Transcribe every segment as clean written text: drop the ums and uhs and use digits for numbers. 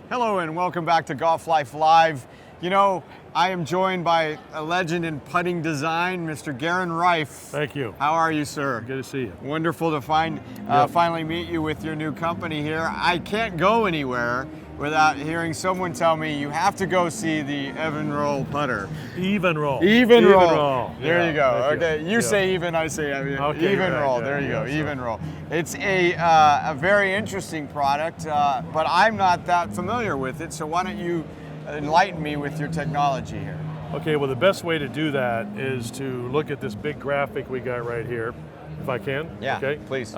Hello and welcome back to Golf Life Live. You know, I am joined by a legend in putting design, Mr. Guerin Rife. Thank you. How are you, sir? Good to see you. Wonderful to finally meet you with your new company here. I can't go anywhere without hearing someone tell me you have to go see the EVNROLL putter. EVNROLL. EVNROLL. There Yeah, you go. thank Okay, you Yeah. say even, I say Okay, EVNROLL. right, yeah, There you go. yeah, so- EVNROLL. It's a very interesting product, but I'm not that familiar with it. So why don't you enlighten me with your technology here? Okay, well the best way to do that is to look at this big graphic we got right here, if I can. Yeah, okay? please.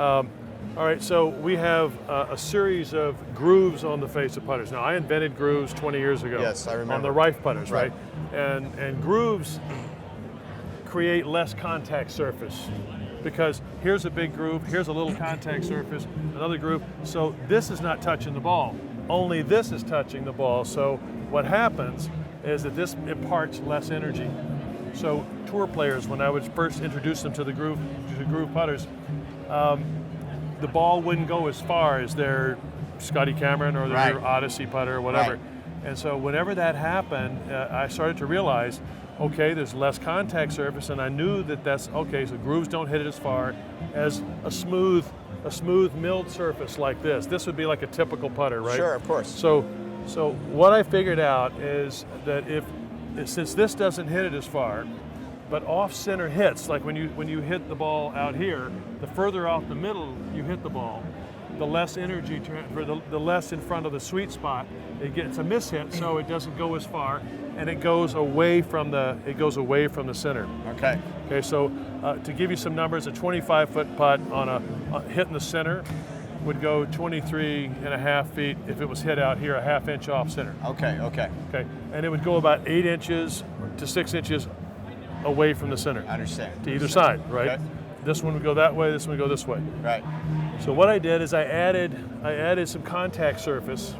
All right, so we have a series of grooves on the face of putters. Now I invented grooves 20 years ago. Yes, I remember. On the Rife putters, Right. And grooves create less contact surface because here's a big groove, here's a little contact surface, another groove. So this is not touching the ball. Only this is touching the ball. So what happens is that this imparts less energy. So tour players, when I would first introduce them to the groove putters, the ball wouldn't go as far as their Scotty Cameron or their Right. Odyssey putter or whatever. Right. And so whenever that happened, I started to realize, okay, there's less contact surface, and I knew that that's okay. So grooves don't hit it as far as a smooth milled surface like this. This would be like a typical putter, right? Sure, of course. So what I figured out is that since this doesn't hit it as far, but off-center hits, like when you hit the ball out here, the further off the middle you hit the ball, the less energy transfer, the less in front of the sweet spot. It's a mishit, so it doesn't go as far, and it goes away from the center. Okay. Okay, so to give you some numbers, a 25-foot putt on a hit in the center would go 23 and a half feet if it was hit out here a half inch off center. Okay. Okay, and it would go about 8 inches to 6 inches away from the center. I understand. To either side, right? Okay. This one would go that way, this one would go this way. Right. So what I did is I added some contact surface,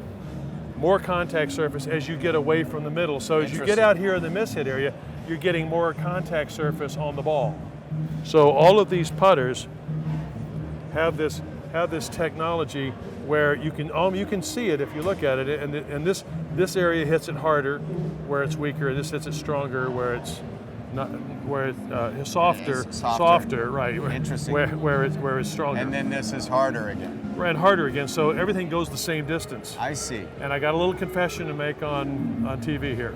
more contact surface as you get away from the middle. So as you get Interesting. out here in the mishit area, you're getting more contact surface on the ball. So all of these putters have this technology where you can see it if you look at it, and this area hits it harder where it's weaker. This hits it stronger where it's not, where it's softer, right? Interesting. Where it's stronger. And then this is harder again. Right, harder again. So everything goes the same distance. I see. And I got a little confession to make on TV here.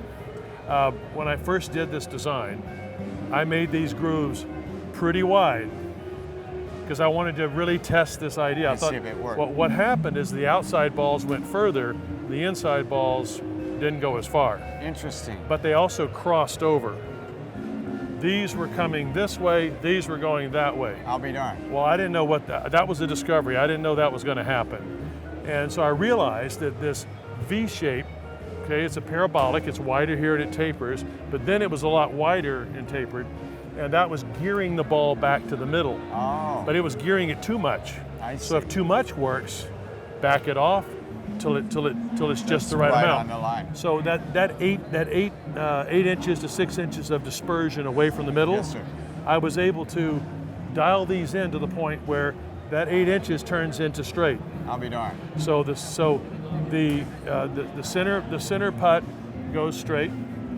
When I first did this design, I made these grooves pretty wide because I wanted to really test this idea. I thought, see if it worked. what happened is the outside balls went further, the inside balls didn't go as far. Interesting. But they also crossed over. These were coming this way, these were going that way. I'll be darned. Well, I didn't know that was a discovery. I didn't know that was going to happen. And so I realized that this V shape, okay, it's a parabolic, it's wider here and it tapers, but then it was a lot wider and tapered, and that was gearing the ball back to the middle. Oh. But it was gearing it too much. I see. So if too much works, back it off till it's just the right right amount. on the line. So that 8 inches to 6 inches of dispersion away from the middle, Yes, sir. I was able to dial these in to the point where that 8 inches turns into straight. I'll be darned. So the center putt goes straight,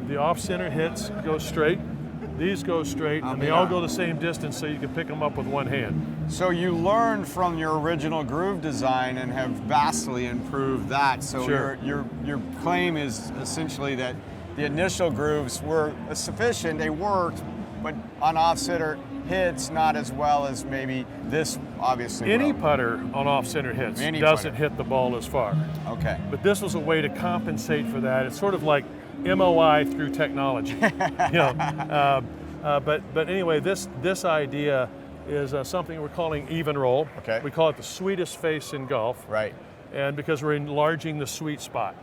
the off center hits go straight, these go straight, and they all go the same distance, so you can pick them up with one hand. So you learned from your original groove design and have vastly improved that. So Sure. your claim is essentially that the initial grooves were sufficient, they worked, but on off-center hits not as well as maybe this obviously Any will. putter on off center hits Any doesn't putter. hit the ball as far. Okay. But this was a way to compensate for that. It's sort of like MOI through technology. But anyway, this idea is something we're calling EVNROLL. Okay. We call it the sweetest face in golf. Right. And because we're enlarging the sweet spot.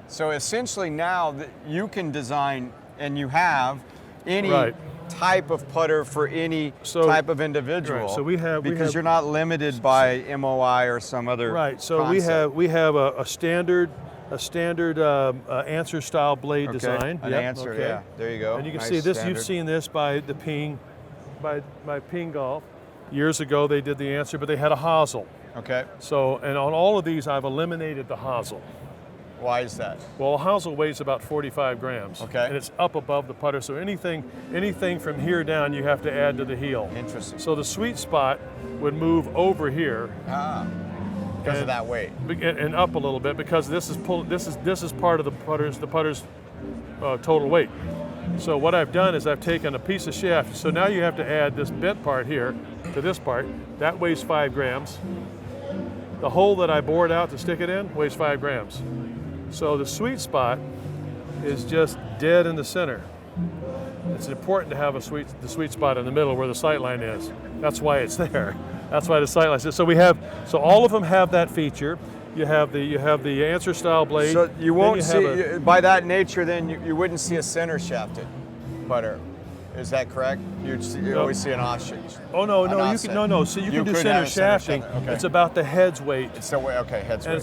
So essentially now that you can design, and you have, any Right. type of putter for any type of individual. Right, so we have you're not limited by MOI or some other Right. So concept. we have a standard answer style blade Okay, design. an answer, yeah. There you go. And you can Nice see this. standard. You've seen this by Ping Golf. Years ago they did the answer, but they had a hosel. Okay. So, and on all of these I've eliminated the hosel. Why is that? Well, a hosel weighs about 45 grams. Okay. And it's up above the putter, so anything from here down you have to add to the heel. Interesting. So the sweet spot would move over here. Because of that weight. And up a little bit, because this is part of the putter's total weight. So what I've done is I've taken a piece of shaft. So now you have to add this bent part here to this part. That weighs 5 grams. The hole that I bored out to stick it in weighs 5 grams. So the sweet spot is just dead in the center. It's important to have the sweet spot in the middle where the sight line is. That's why it's there. That's why the sight line is. So all of them have that feature. You have the answer style blade. So you won't see, by that nature, then you wouldn't see a center shafted putter. Is that correct? You always see an offshoot. Oh no, you can So you can do center shafting. Okay. It's about the head's weight. It's the way. Okay, head's weight. And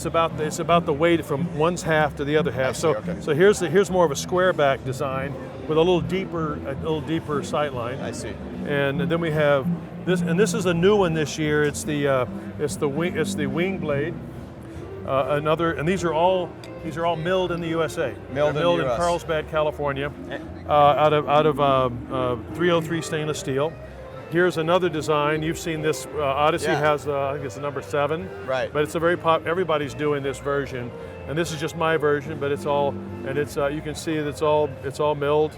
it's about the weight from one's half to the other half. Okay. So here's more of a square back design with a little deeper sight line. I see. And then we have this, and this is a new one this year. It's the wing blade. And these are all milled in the USA. Milled in Carlsbad, California, out of 303 stainless steel. Here's another design. You've seen this. Odyssey has, I think it's the number 7. Right. But it's a very everybody's doing this version, and this is just my version. But it's all, and it's you can see that it's all milled.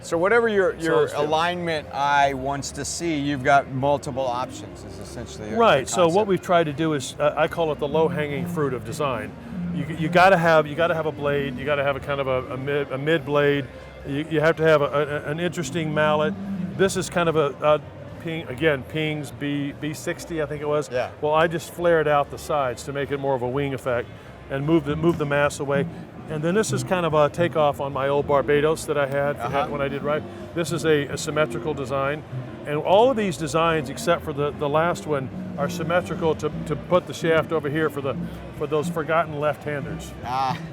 So whatever your alignment eye wants to see, you've got multiple options. Is essentially right. So what we've tried to do is, I call it the low-hanging fruit of design. You got to have a blade. You got to have a kind of a mid blade. You have to have an interesting mallet. This is kind of a Ping's B60, I think it was. Yeah. Well, I just flared out the sides to make it more of a wing effect, and move the mass away. And then this is kind of a takeoff on my old Barbados that I had when I did Rife. This is a symmetrical design. And all of these designs, except for the last one, are symmetrical to put the shaft over here for those forgotten left-handers.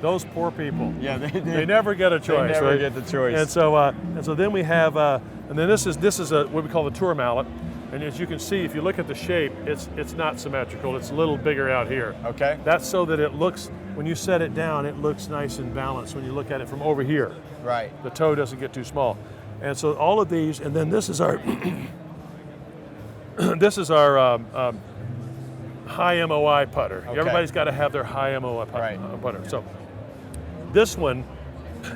Those poor people. Yeah, they never get a choice. They never right? get the choice. And so then we have, and then this is what we call the tour mallet. And as you can see, if you look at the shape, it's not symmetrical. It's a little bigger out here. Okay. That's so that it looks, when you set it down, it looks nice and balanced when you look at it from over here. Right. The toe doesn't get too small. And so all of these, and then this is our high MOI putter. Okay. Everybody's got to have their high MOI putter. So this one,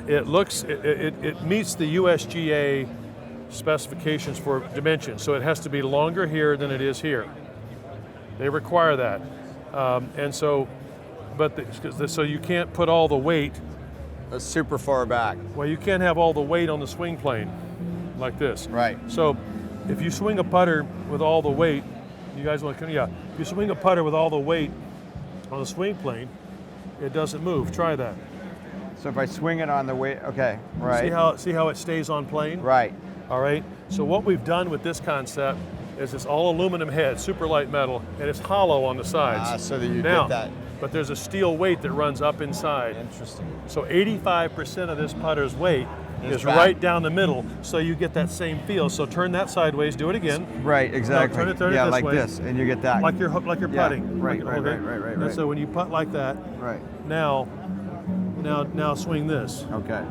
it meets the USGA specifications for dimensions, so it has to be longer here than it is here. They require that, and so, so you can't put all the weight. That's super far back. Well, you can't have all the weight on the swing plane, like this. Right. So, if you swing a putter with all the weight, you guys want to come? Yeah. If you swing a putter with all the weight on the swing plane, it doesn't move. Try that. So if I swing it on the weight, okay, right. See how it stays on plane? Right. All right, so what we've done with this concept is it's all aluminum head, super light metal, and it's hollow on the sides. So that you now, get that. But there's a steel weight that runs up inside. Interesting. So 85% of this putter's weight is back. right down the middle, so you get that same feel. So turn that sideways, do it again. Right, exactly. No, turn it yeah, this like way. this, and you get that. Like you're putting. Right, like, right. And so when you putt like that, right. Now swing this. Okay.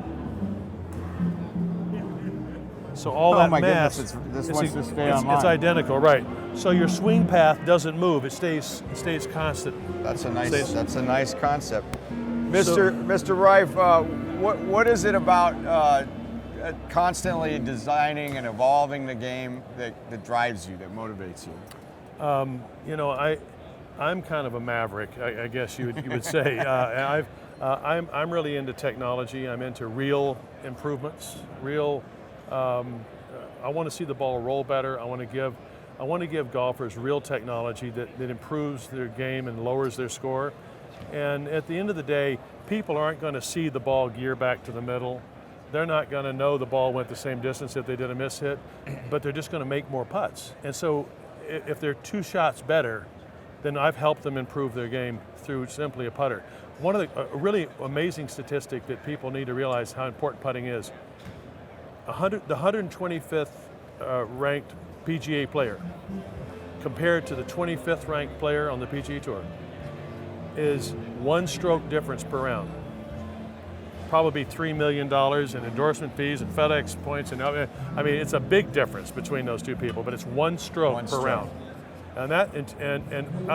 So all that mass, this wants to stay on line. It's identical, right? So your swing path doesn't move; it stays constant. That's a nice concept, Mr. Rife. What is it about constantly designing and evolving the game that drives you, that motivates you? I'm kind of a maverick, I guess you would say. I'm really into technology. I'm into real improvements, I want to see the ball roll better. I want to give golfers real technology that improves their game and lowers their score. And at the end of the day, people aren't going to see the ball gear back to the middle. They're not going to know the ball went the same distance if they did a miss hit, but they're just going to make more putts. And so if they're 2 shots better, then I've helped them improve their game through simply a putter. One of a really amazing statistic that people need to realize how important putting is. The 125th ranked PGA player compared to the 25th ranked player on the PGA Tour is 1 stroke difference per round. probably be $3 million in endorsement fees and FedEx points, and I mean it's a big difference between those two people, but it's one stroke per round. And I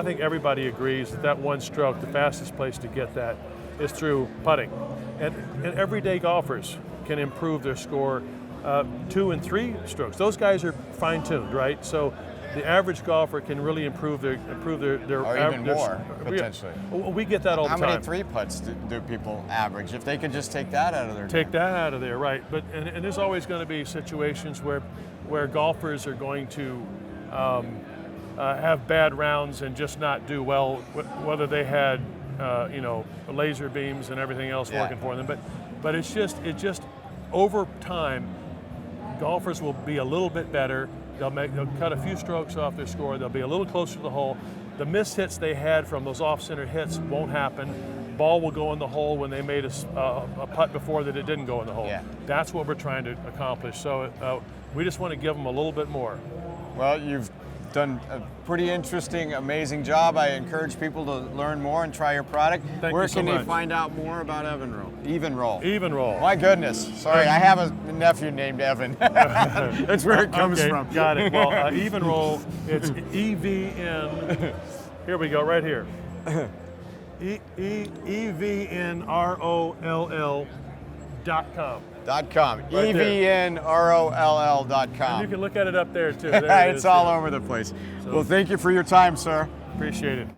think everybody agrees that one stroke, the fastest place to get that is through putting. And everyday golfers can improve their score 2 and 3 strokes. Those guys are fine-tuned, right? So the average golfer can really improve their or even more potentially. We get that all the time. How many 3 putts do people average? If they could just take that out of their take that out of there, right? But and there's always going to be situations where golfers are going to have bad rounds and just not do well, whether they had laser beams and everything else working for them. But it's just over time, golfers will be a little bit better. They'll cut a few strokes off their score. They'll be a little closer to the hole. The missed hits they had from those off-center hits won't happen. Ball will go in the hole when they made a putt before that it didn't go in the hole. Yeah. That's what we're trying to accomplish. So we just want to give them a little bit more. Well, you've done a pretty interesting, amazing job. I encourage people to learn more and try your product. Where can they find out more about EVNROLL? EVNROLL. My goodness. Sorry, I have a nephew named Evan. That's where it comes from. Got it. Well, EVNROLL, it's EVN. Here we go, right here. EVNROLL.com. .com. Right EVNROLL.com. And you can look at it up there too. It's all over the place. So, well, thank you for your time, sir. Appreciate it.